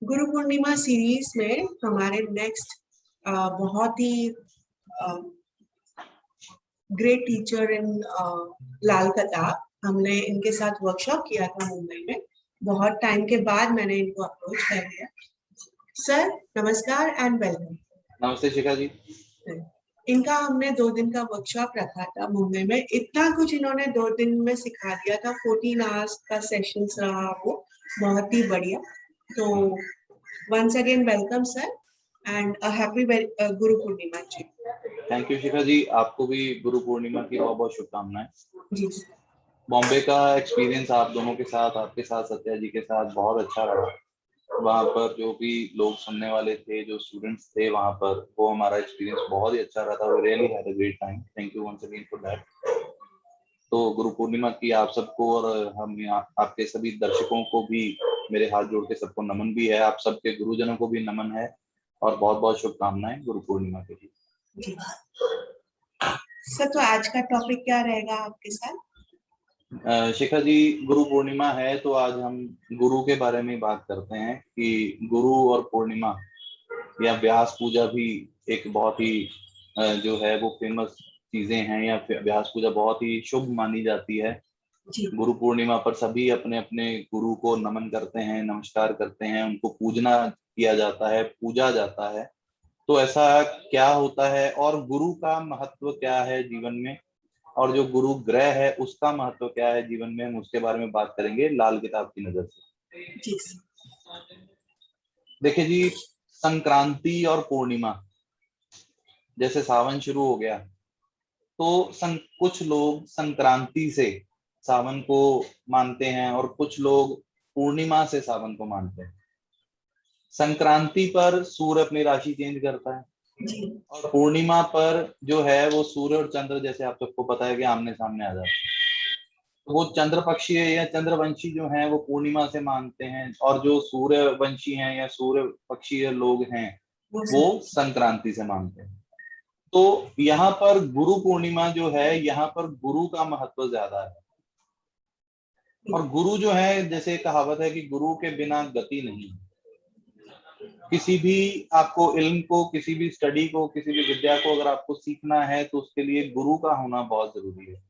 Guru Purnima series में हमारे next बहुत ही ग्रेट टीचर इन लाल कताब, हमने इनके साथ वर्कशॉप किया था मुंबई में। बहुत टाइम के बाद मैंने इनको अप्रोच कर लिया। सर नमस्कार एंड वेलकम। नमस्ते शिखा जी। इनका हमने 2 दिन का वर्कशॉप रखा था मुंबई में। इतना कुछ इन्होंने 2 दिन में सिखा दिया था। 14 आवर्स का सेशंस रहा वो, बहुत ही बढ़िया। तो once again welcome sir and a happy Guru Purnima ji. Thank you Shikha जी, आपको भी गुरु पूर्णिमा की बहुत बहुत शुभकामनाएं जी। बॉम्बे का एक्सपीरियंस आप दोनों के साथ, आपके साथ सत्या जी के साथ बहुत अच्छा रहा। वहाँ पर जो भी लोग सुनने वाले थे, जो स्टूडेंट्स थे वहाँ पर, वो हमारा एक्सपीरियंस बहुत ही अच्छा रहा था। We really had a great time. Thank you once again for that. तो गुरु पूर्णिमा की आप सबको और हम आपके सभी दर्शकों को भी मेरे हाथ जोड़ के सबको नमन भी है। आप सबके गुरुजनों को भी नमन है और बहुत बहुत शुभकामनाएं गुरु पूर्णिमा के लिए। सर तो आज का टॉपिक क्या रहेगा आपके साथ? शिखा जी, गुरु पूर्णिमा है तो आज हम गुरु के बारे में बात करते हैं कि गुरु और पूर्णिमा या व्यास पूजा भी एक बहुत ही जो है वो फेमस चीजें हैं, या व्यास पूजा बहुत ही शुभ मानी जाती है। गुरु पूर्णिमा पर सभी अपने अपने गुरु को नमन करते हैं, नमस्कार करते हैं, उनको पूजना किया जाता है, पूजा जाता है। तो ऐसा क्या होता है और गुरु का महत्व क्या है जीवन में, और जो गुरु ग्रह है उसका महत्व क्या है जीवन में, हम उसके बारे में बात करेंगे लाल किताब की नजर से। देखिए जी, संक्रांति और पूर्णिमा, जैसे सावन शुरू हो गया तो कुछ लोग संक्रांति से सावन को मानते हैं और कुछ लोग पूर्णिमा से सावन को मानते हैं। संक्रांति पर सूर्य अपनी राशि चेंज करता है और पूर्णिमा पर जो है वो सूर्य और चंद्र, जैसे आप सबको पता है कि आमने सामने आ जाते हैं। तो वो चंद्र पक्षी या चंद्रवंशी जो हैं वो पूर्णिमा से मानते हैं, और जो सूर्यवंशी हैं या सूर्य पक्षी लोग हैं वो संक्रांति से मानते हैं। तो यहाँ पर गुरु पूर्णिमा जो है, यहाँ पर गुरु का महत्व ज्यादा है। और गुरु जो है, जैसे कहावत है कि गुरु के बिना गति नहीं। किसी भी आपको इल्म को, किसी भी स्टडी को, किसी भी विद्या को अगर आपको सीखना है तो उसके लिए गुरु का होना बहुत जरूरी है।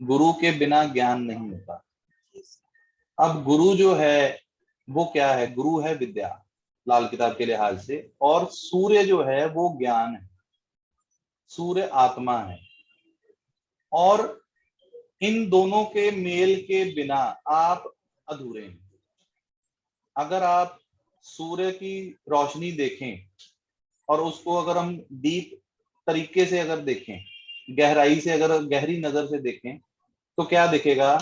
गुरु के बिना ज्ञान नहीं होता। अब गुरु जो है वो क्या है? गुरु है विद्या लाल किताब के लिहाज से, और सूर्य जो है वो ज्ञान है, सूर्य आत्मा है। और इन दोनों के मेल के बिना आप अधूरे हैं। अगर आप सूर्य की रोशनी देखें और उसको अगर हम डीप तरीके से अगर देखें, गहराई से, अगर गहरी नजर से देखें, तो क्या दिखेगा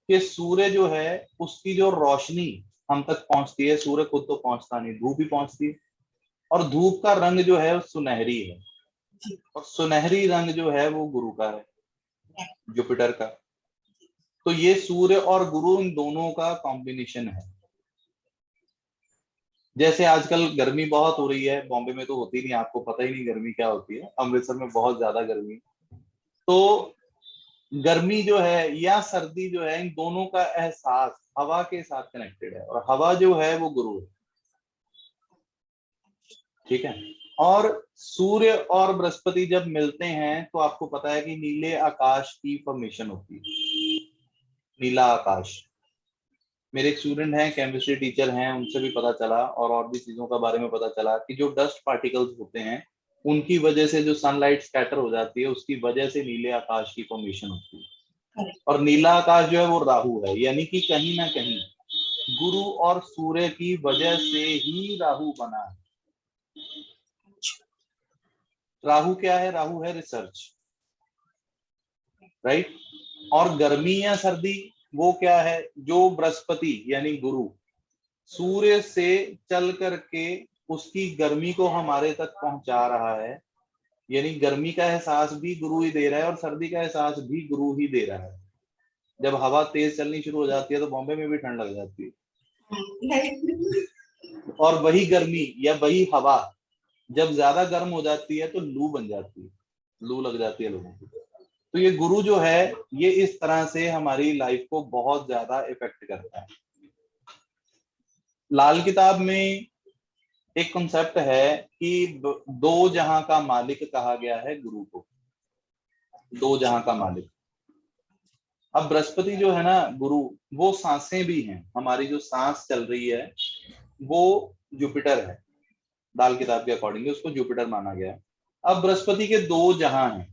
कि सूर्य जो है उसकी जो रोशनी हम तक पहुंचती है, सूर्य खुद तो पहुंचता नहीं, धूप ही पहुंचती है। और धूप का रंग जो है सुनहरी है, और सुनहरी रंग जो है वो गुरु का है, जुपिटर का। तो ये सूर्य और गुरु, इन दोनों का कॉम्बिनेशन है। जैसे आजकल गर्मी बहुत हो रही है, बॉम्बे में तो होती नहीं, आपको पता ही नहीं गर्मी क्या होती है, अमृतसर में बहुत ज्यादा गर्मी। तो गर्मी जो है या सर्दी जो है, इन दोनों का एहसास हवा के साथ कनेक्टेड है, और हवा जो है वो गुरु है। ठीक है। और सूर्य और बृहस्पति जब मिलते हैं तो आपको पता है कि नीले आकाश की फॉर्मेशन होती है, नीला आकाश। मेरे एक स्टूडेंट हैं, केमिस्ट्री टीचर हैं, उनसे भी पता चला और भी चीजों का बारे में पता चला कि जो डस्ट पार्टिकल्स होते हैं उनकी वजह से जो सनलाइट स्कैटर हो जाती है, उसकी वजह से नीले आकाश की फॉर्मेशन होती है। और नीला आकाश जो है वो राहु है, यानी कि कहीं ना कहीं गुरु और सूर्य की वजह से ही राहु बना है। राहु क्या है? राहु है रिसर्च, राइट। और गर्मी या सर्दी वो क्या है? जो बृहस्पति यानी गुरु सूर्य से चल करके उसकी गर्मी को हमारे तक पहुंचा रहा है, यानी गर्मी का एहसास भी गुरु ही दे रहा है और सर्दी का एहसास भी गुरु ही दे रहा है। जब हवा तेज चलनी शुरू हो जाती है तो बॉम्बे में भी ठंड लग जाती है। और वही गर्मी या वही हवा जब ज्यादा गर्म हो जाती है तो लू बन जाती है, लू लग जाती है लोगों को। तो ये गुरु जो है ये इस तरह से हमारी लाइफ को बहुत ज्यादा इफेक्ट करता है। लाल किताब में एक कॉन्सेप्ट है कि दो जहां का मालिक कहा गया है गुरु को, दो जहां का मालिक। अब बृहस्पति जो है ना गुरु, वो सांसें भी हैं, हमारी जो सांस चल रही है वो जुपिटर है, लाल किताब के अकॉर्डिंग उसको जुपिटर माना गया है। अब बृहस्पति के दो जहां हैं,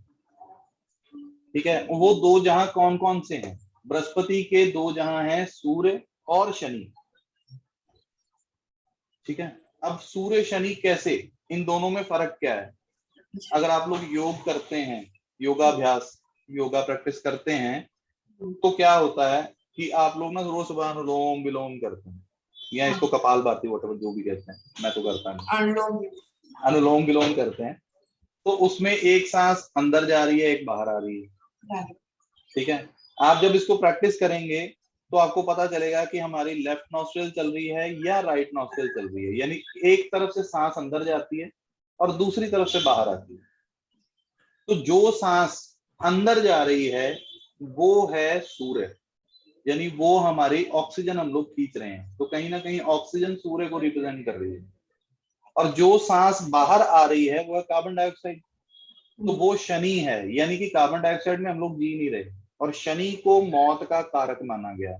ठीक है, वो दो जहां कौन कौन से हैं? बृहस्पति के दो जहां हैं सूर्य और शनि, ठीक है। अब सूर्य शनि कैसे, इन दोनों में फर्क क्या है? अगर आप लोग योग करते हैं, योगाभ्यास, योगा प्रैक्टिस करते हैं, तो क्या होता है कि आप लोग ना रोज सुबह अनुलोम विलोम करते हैं, या इसको कपालभाति वोटवर जो भी कहते हैं, मैं तो करता हूँ, अनुलोम विलोम करते हैं। तो उसमें एक सांस अंदर जा रही है, एक बाहर आ रही है, ठीक है। आप जब इसको प्रैक्टिस करेंगे तो आपको पता चलेगा कि हमारी लेफ्ट नॉस्ट्रिल चल रही है या राइट नॉस्ट्रिल चल रही है, यानी एक तरफ से सांस अंदर जाती है और दूसरी तरफ से बाहर आती है। तो जो सांस अंदर जा रही है वो है सूर्य, यानी वो हमारी ऑक्सीजन हम लोग खींच रहे हैं, तो कहीं ना कहीं ऑक्सीजन सूर्य को रिप्रेजेंट कर रही है। और जो सांस बाहर आ रही है वो है कार्बन डाइऑक्साइड, तो वो शनि है, यानी कि कार्बन डाइऑक्साइड में हम लोग जी नहीं रहे, और शनि को मौत का कारक माना गया।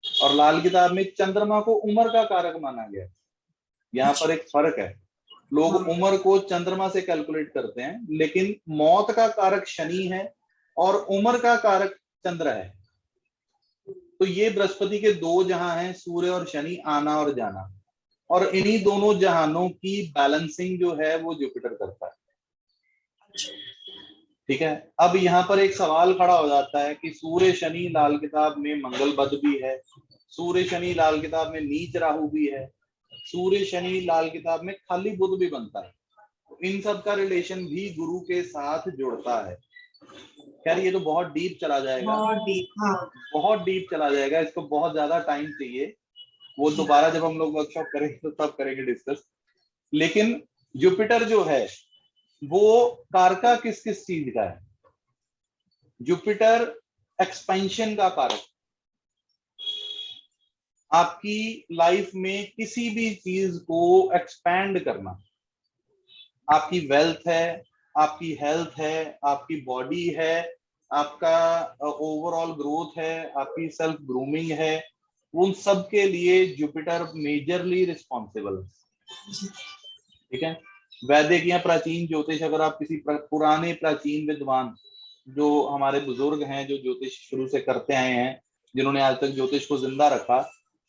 और लाल किताब में चंद्रमा को उम्र का कारक माना गया। यहाँ पर एक फर्क है, लोग उम्र को चंद्रमा से कैलकुलेट करते हैं, लेकिन मौत का कारक शनि है और उम्र का कारक चंद्र है। तो ये बृहस्पति के दो जहां हैं, सूर्य और शनि, आना और जाना, और इन्हीं दोनों जहानों की बैलेंसिंग जो है वो जुपिटर करता है, ठीक है। अब यहाँ पर एक सवाल खड़ा हो जाता है कि सूर्य शनि लाल किताब में मंगल बद भी है, सूर्य शनि लाल किताब में नीच राहु भी है, सूर्य शनि लाल किताब में खाली बुध भी बनता है, तो इन सब का रिलेशन भी गुरु के साथ जुड़ता है। खैर ये तो बहुत डीप चला जाएगा, बहुत डीप चला जाएगा, इसको बहुत ज्यादा टाइम चाहिए, वो दोबारा जब हम लोग वर्कशॉप करेंगे तो तब करेंगे डिस्कस। लेकिन जुपिटर जो है वो कारका किस किस चीज का है? जुपिटर एक्सपेंशन का कारक, आपकी लाइफ में किसी भी चीज को एक्सपैंड करना, आपकी वेल्थ है, आपकी हेल्थ है, आपकी बॉडी है, आपका ओवरऑल ग्रोथ है, आपकी सेल्फ ग्रूमिंग है, उन सब के लिए जुपिटर मेजरली रिस्पॉन्सिबल है, ठीक है। वैदिक या प्राचीन ज्योतिष, अगर आप किसी पुराने प्राचीन विद्वान जो हमारे बुजुर्ग हैं, जो ज्योतिष शुरू से करते आए हैं, जिन्होंने आज तक ज्योतिष को जिंदा रखा,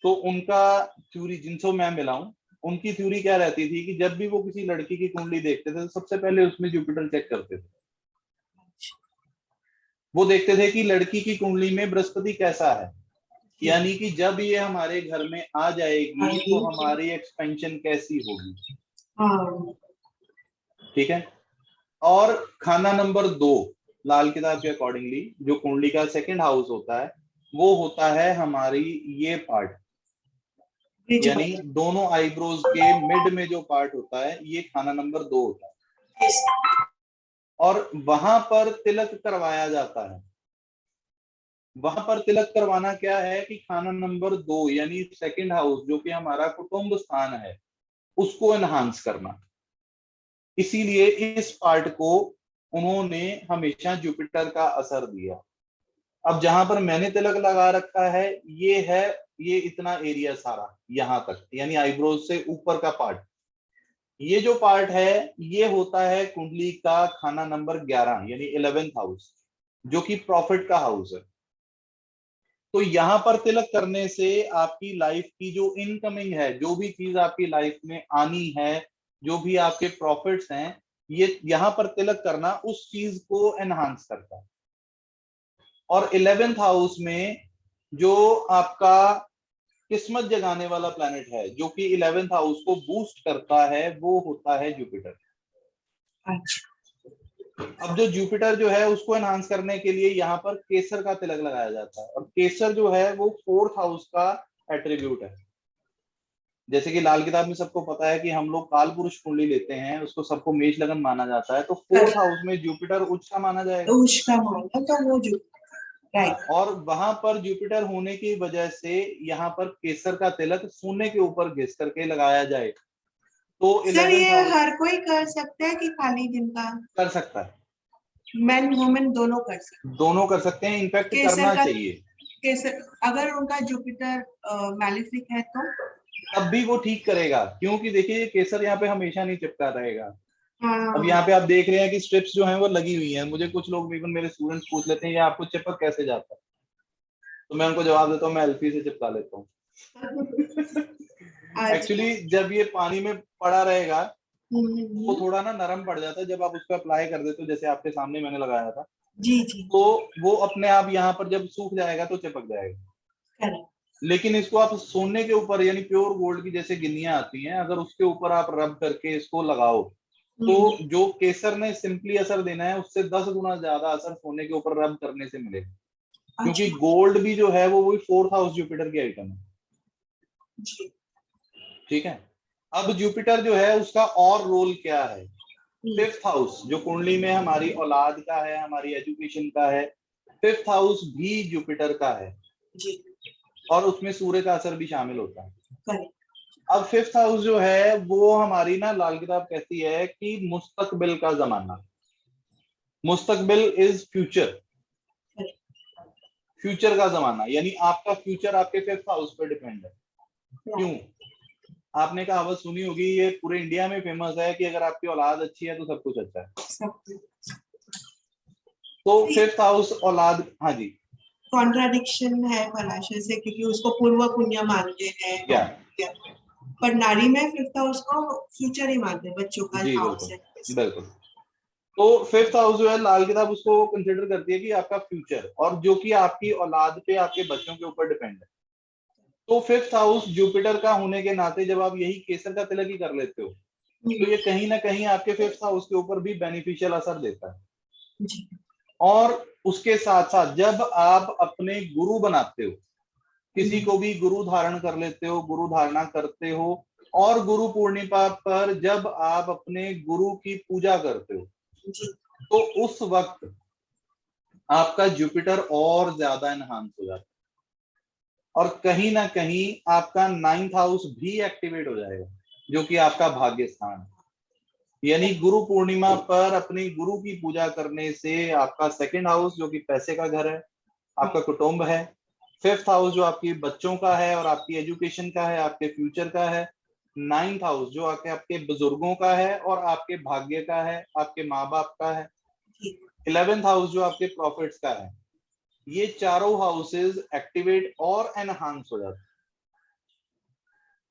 तो उनका थ्योरी, जिनसे मैं मिला हूं, उनकी थ्योरी क्या रहती थी कि जब भी वो किसी लड़की की कुंडली देखते थे तो सबसे पहले उसमें जुपिटर चेक करते थे। वो देखते थे कि लड़की की कुंडली में बृहस्पति कैसा है, यानी कि जब ये हमारे घर में आ जाएगी तो हमारी एक्सपेंशन कैसी होगी, ठीक है। और खाना नंबर 2 लाल किताब के अकॉर्डिंगली जो कुंडली का सेकंड हाउस होता है वो होता है हमारी ये पार्ट, यानी दोनों आईब्रोज के मिड में जो पार्ट होता है ये खाना नंबर 2 होता है, और वहां पर तिलक करवाया जाता है। वहां पर तिलक करवाना क्या है कि खाना नंबर 2 यानी सेकंड हाउस जो कि हमारा कुटुंब स्थान है उसको एनहांस करना, इसीलिए इस पार्ट को उन्होंने हमेशा जुपिटर का असर दिया। अब जहां पर मैंने तिलक लगा रखा है ये है, ये इतना एरिया सारा यहां तक, यानी आईब्रोज से ऊपर का पार्ट, ये जो पार्ट है ये होता है कुंडली का खाना नंबर 11 यानी 11th हाउस, जो कि प्रॉफिट का हाउस है। तो यहां पर तिलक करने से आपकी लाइफ की जो इनकमिंग है, जो भी चीज आपकी लाइफ में आनी है, जो भी आपके प्रॉफिट्स हैं, ये यहां पर तिलक करना उस चीज को एनहांस करता है। और 11th हाउस में जो आपका किस्मत जगाने वाला प्लैनेट है जो कि 11th हाउस को बूस्ट करता है वो होता है जुपिटर। अब जो जुपिटर जो है उसको एनहांस करने के लिए यहाँ पर केसर का तिलक लगाया जाता है, और केसर जो है वो 4th हाउस का एट्रीब्यूट है। जैसे कि लाल किताब में सबको पता है कि हम लोग काल पुरुष कुंडली लेते हैं, उसको सबको मेष लगन माना जाता है, तो 4th हाउस में जुपिटर उच्च का माना जाएगा, उच्च का माना, तो वो राइट। और वहां पर जुपिटर होने की वजह से यहाँ पर केसर का तिलक सोने के ऊपर घिस करके लगाया जाए तो सर 11th ये हाउस हर कोई कर सकता है कि खाली जिनका, कर सकता है, मेन वुमेन दोनों कर सकते दोनों कर सकते हैं, इनफैक्ट हैं? केसर करना का, चाहिए। केसर अगर उनका जुपिटर मैलिफिक है तो? तब भी वो ठीक करेगा, क्योंकि देखिए केसर यहाँ पे हमेशा नहीं चिपका रहेगा। अब हाँ। यहाँ पे आप देख रहे हैं कि स्ट्रिप्स जो हैं वो लगी हुई हैं। मुझे कुछ लोग, इवन मेरे स्टूडेंट्स पूछ लेते हैं ये आपको चिपक कैसे जाता है, तो मैं उनको जवाब देता हूँ मैं एल्फी से चिपका लेता हूँ। अच्छा। एक्चुअली जब ये पानी में पड़ा रहेगा तो वो हम्म। थोड़ा ना नरम पड़ जाता है, जब आप उसको अप्लाई कर देते हो जैसे आपके सामने मैंने लगाया था, जी जी। तो वो अपने आप यहाँ पर जब सूख जाएगा तो चिपक जाएगा। करेक्ट। लेकिन इसको आप सोने के ऊपर यानी प्योर गोल्ड की जैसे गिन्नियां आती हैं, अगर उसके ऊपर आप रब करके इसको लगाओ तो जो केसर ने सिंपली असर देना है उससे 10 गुना ज्यादा असर सोने के ऊपर रब करने से मिलेगा। क्योंकि अच्छा। गोल्ड भी जो है वो वही 4th हाउस जुपिटर की आइटम है। जी। ठीक है। अब जुपिटर जो है उसका और रोल क्या है, हम्म। 5th हाउस जो कुंडली में हमारी औलाद का है, हमारी एजुकेशन का है, 5th हाउस भी जुपिटर का है जी। और उसमें सूर्य का असर भी शामिल होता है। करेक्ट। अब 5th हाउस जो है वो हमारी ना लाल किताब कहती है कि मुस्तकबिल का जमाना, मुस्तकबिल इज फ्यूचर, फ्यूचर का जमाना, यानी आपका फ्यूचर आपके 5th हाउस पर डिपेंड है। क्यों? आपने कहावत सुनी होगी, ये पूरे इंडिया में फेमस है कि अगर आपकी औलाद अच्छी है तो सब कुछ अच्छा है। तो 5th हाउस औलाद, हाँ जी, कॉन्ट्राडिक्शन है फलाशय से, क्योंकि उसको पूर्व पुण्य मानते हैं या पर नारी में फिफ्थ हाउस को फ्यूचर ही मानते हैं, बच्चों का जी हाउस बिल्कुल है। बिल्कुल। तो 5th हाउस जो है लाल किताब उसको कंसिडर करती है कि आपका फ्यूचर, और जो कि आपकी औलाद पे आपके बच्चों के ऊपर डिपेंड है। तो 5th हाउस जुपिटर का होने के नाते जब आप यही केसर का तिलक ही कर लेते हो तो ये कहीं ना कहीं आपके 5th हाउस के ऊपर भी बेनिफिशियल असर देता है। जी। और उसके साथ साथ जब आप अपने गुरु बनाते हो, किसी को भी गुरु धारण कर लेते हो, गुरु धारणा करते हो, और गुरु पूर्णिमा पर जब आप अपने गुरु की पूजा करते हो जी। तो उस वक्त आपका जुपिटर और ज्यादा एनहांस हो जाता है और कहीं ना कहीं आपका 9th हाउस भी एक्टिवेट हो जाएगा जो कि आपका भाग्य स्थान है। यानी गुरु पूर्णिमा पर अपने गुरु की पूजा करने से आपका 2nd हाउस जो कि पैसे का घर है, आपका कुटुंब है, 5th हाउस जो आपकी बच्चों का है और आपकी एजुकेशन का है, आपके फ्यूचर का है, 9th हाउस जो आपके आपके बुजुर्गों का है और आपके भाग्य का है, आपके माँ बाप का है, 11th हाउस जो आपके प्रॉफिट्स का है, ये चारों हाउसेस एक्टिवेट और एनहांस हो जाते हैं,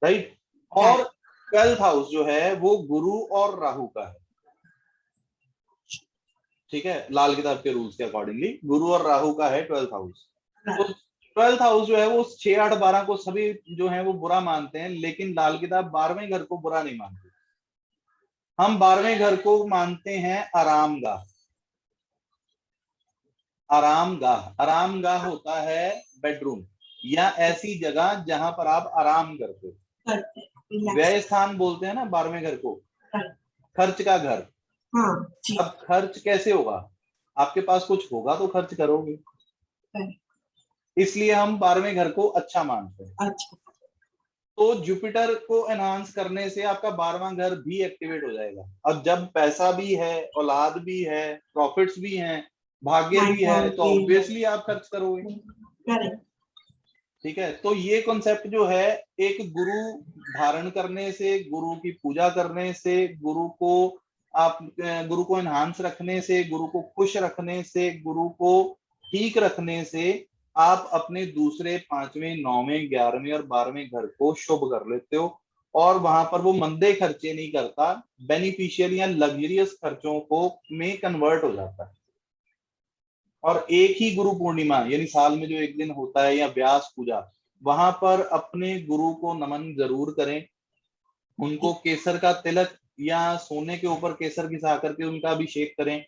राइट। और 12th हाउस जो है वो गुरु और राहु का है। ठीक है, लाल किताब के रूल्स के अकॉर्डिंगली गुरु और राहु का है 12th हाउस। तो 12th हाउस जो है वो 6, 8, 12 को सभी जो है वो बुरा मानते हैं, लेकिन लाल किताब 12वें घर को बुरा नहीं मानती। हम 12वें घर को मानते हैं आरामगाह। आरामगाह, आरामगाह होता है बेडरूम या ऐसी जगह जहां पर आप आराम करते हो। व्यय स्थान बोलते हैं ना 12वें घर को, खर्च का घर। हाँ जी। अब खर्च कैसे होगा, आपके पास कुछ होगा तो खर्च करोगे, इसलिए हम 12वें घर को अच्छा मानते हैं। अच्छा। तो जुपिटर को एनहांस करने से आपका 12वां घर भी एक्टिवेट हो जाएगा। अब जब पैसा भी है, औलाद भी है, प्रॉफिट्स भी हैं, भाग्य भी है, तो ऑब्वियसली आप खर्च करोगे। ठीक है, तो ये कॉन्सेप्ट जो है एक गुरु धारण करने से, गुरु की पूजा करने से, गुरु को एनहांस रखने से, गुरु को खुश रखने से, गुरु को ठीक रखने से आप अपने दूसरे, 5वें, 9वें, 11वें और 12वें घर को शुभ कर लेते हो और वहां पर वो मंदे खर्चे नहीं करता, बेनिफिशियल या लग्जरियस खर्चों को में कन्वर्ट हो जाता है। और एक ही गुरु पूर्णिमा यानी साल में जो एक दिन होता है या व्यास पूजा, वहां पर अपने गुरु को नमन जरूर करें, उनको केसर का तिलक या सोने के ऊपर केसर घिसा करके उनका अभिषेक करें,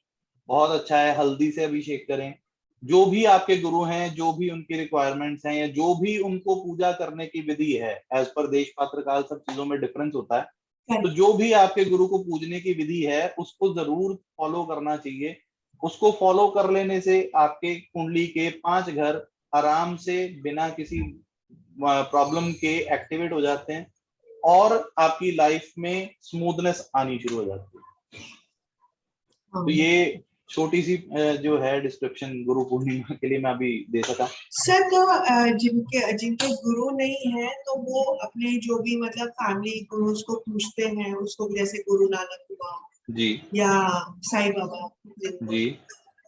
बहुत अच्छा है। हल्दी से अभिषेक करें, जो भी आपके गुरु हैं, जो भी उनकी रिक्वायरमेंट्स हैं या जो भी उनको पूजा करने की विधि है, एज पर देश पात्र काल सब चीजों में डिफरेंस होता है, तो जो भी आपके गुरु को पूजने की विधि है उसको जरूर फॉलो करना चाहिए। उसको फॉलो कर लेने से आपके कुंडली के 5 घर आराम से बिना किसी प्रॉब्लम के एक्टिवेट हो जाते हैं और आपकी लाइफ में स्मूथनेस आनी शुरू हो जाती है। तो ये छोटी सी जो है डिस्क्रिप्शन गुरु पूर्णिमा के लिए मैं अभी दे सका। सर, तो जिनके गुरु नहीं है तो वो अपने जो भी मतलब फैमिली गुरु को पूछते हैं, उसको जैसे गुरु नानक हुआ जी या साईं बाबा जी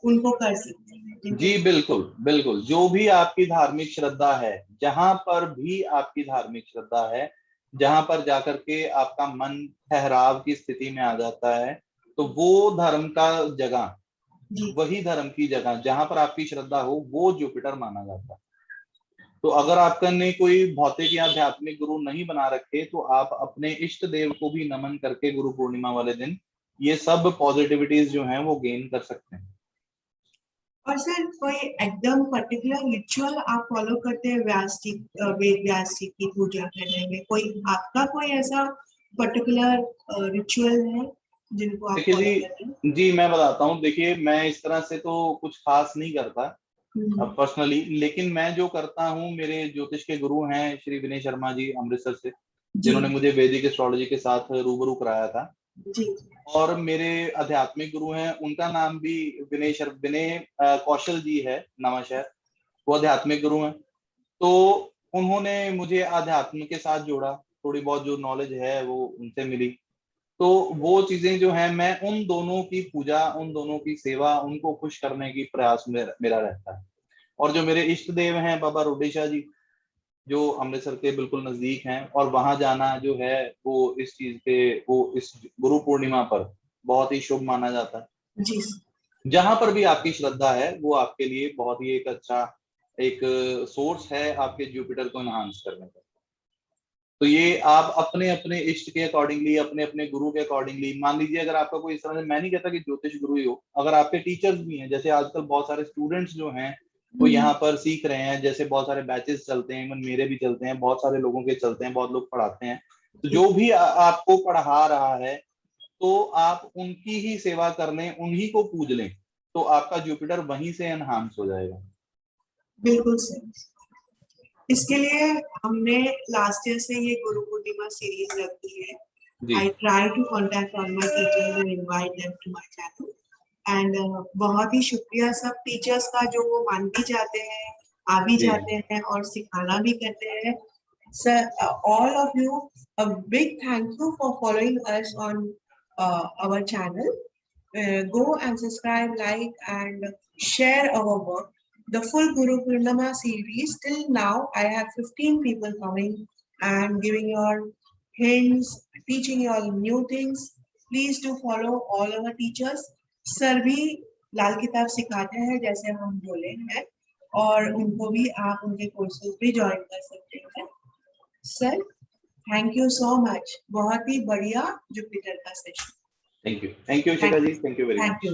उनको कर सकते हैं। जी बिल्कुल बिल्कुल, जो भी आपकी धार्मिक श्रद्धा है, जहां पर भी आपकी धार्मिक श्रद्धा है, जहां पर जाकर के आपका मन ठहराव की स्थिति में आ जाता है, तो वो धर्म का जगह, वही धर्म की जगह जहां पर आपकी श्रद्धा हो, वो जुपिटर माना जाता है। तो अगर आपका ने कोई भौतिक या आध्यात्मिक गुरु नहीं बना रखे तो आप अपने इष्ट देव को भी नमन करके गुरु पूर्णिमा वाले दिन ये सब पॉजिटिविटीज जो हैं वो गेन कर सकते हैं। और सर, कोई एकदम पर्टिकुलर रिचुअल आप फॉलो करते हैं वेद व्यास जी की पूजा करने में? कोई आपका कोई ऐसा पर्टिकुलर रिचुअल है जिनको आप देखिए फॉलो करते हैं? जी मैं बताता हूँ। देखिए, मैं इस तरह से तो कुछ खास नहीं करता पर्सनली, लेकिन मैं जो करता हूँ, मेरे ज्योतिष के गुरु हैं श्री विनय शर्मा जी अमृतसर से, जिन्होंने मुझे वैदिक एस्ट्रोलॉजी के साथ रूबरू कराया था। जी। और मेरे आध्यात्मिक गुरु हैं, उनका नाम भी विनय कौशल जी है, नवाशहर, वो आध्यात्मिक गुरु हैं। तो उन्होंने मुझे आध्यात्म के साथ जोड़ा, थोड़ी बहुत जो नॉलेज है वो उनसे मिली। तो वो चीजें जो है, मैं उन दोनों की पूजा, उन दोनों की सेवा, उनको खुश करने की प्रयास मेरा रहता है। और जो मेरे इष्ट देव हैं बाबा रोडेशा जी, जो अमृतसर के बिल्कुल नजदीक हैं, और वहां जाना जो है वो इस चीज के, वो इस गुरु पूर्णिमा पर बहुत ही शुभ माना जाता है। जी। जहां पर भी आपकी श्रद्धा है वो आपके लिए बहुत ही एक अच्छा एक सोर्स है आपके जुपिटर को एनहांस करने का। तो ये आप अपने अपने इष्ट के अकॉर्डिंगली, अपने अपने गुरु के अकॉर्डिंगली, मान लीजिए अगर आपका कोई इस तरह से, मैं नहीं कहता कि ज्योतिष गुरु ही हो, अगर आपके टीचर्स भी हैं, जैसे आजकल बहुत सारे स्टूडेंट्स जो हैं वो यहाँ पर सीख रहे हैं, जैसे बहुत सारे बैचेस चलते हैं, इवन मेरे भी चलते हैं, बहुत सारे लोगों के चलते हैं, बहुत लोग पढ़ाते हैं। तो जो भी आपको पढ़ा रहा है, तो आप उनकी ही सेवा कर लें, उन्हीं को पूज लें, तो आपका जुपिटर वहीं से एनहांस हो जाएगा। बिल्कुल सही। इसके लिए हमने लास्ट ईयर से ये गुरु पूर्णिमा सीरीज रखी है। I try to contact all my teachers and invite them to my channel. And बहुत ही शुक्रिया सब टीचर्स का जो वो मान भी जाते हैं, आ भी जाते हैं और सिखाना भी करते हैं। Sir, all of you, a big thank you for following us on our channel. Go and subscribe, like, and share our work. The full Guru Purnima series, till now, I have 15 people coming and giving your hints, teaching you all new things. Please do follow all our teachers. Sir भी लाल किताब सिखाते हैं जैसे हम बोले हैं, और उनको भी आप उनके कोर्सेज भी ज्वाइन कर सकते हैं। Sir, thank you so much, बहुत ही बढ़िया जुपिटर का session. Thank you Shikha ji, thank you very much.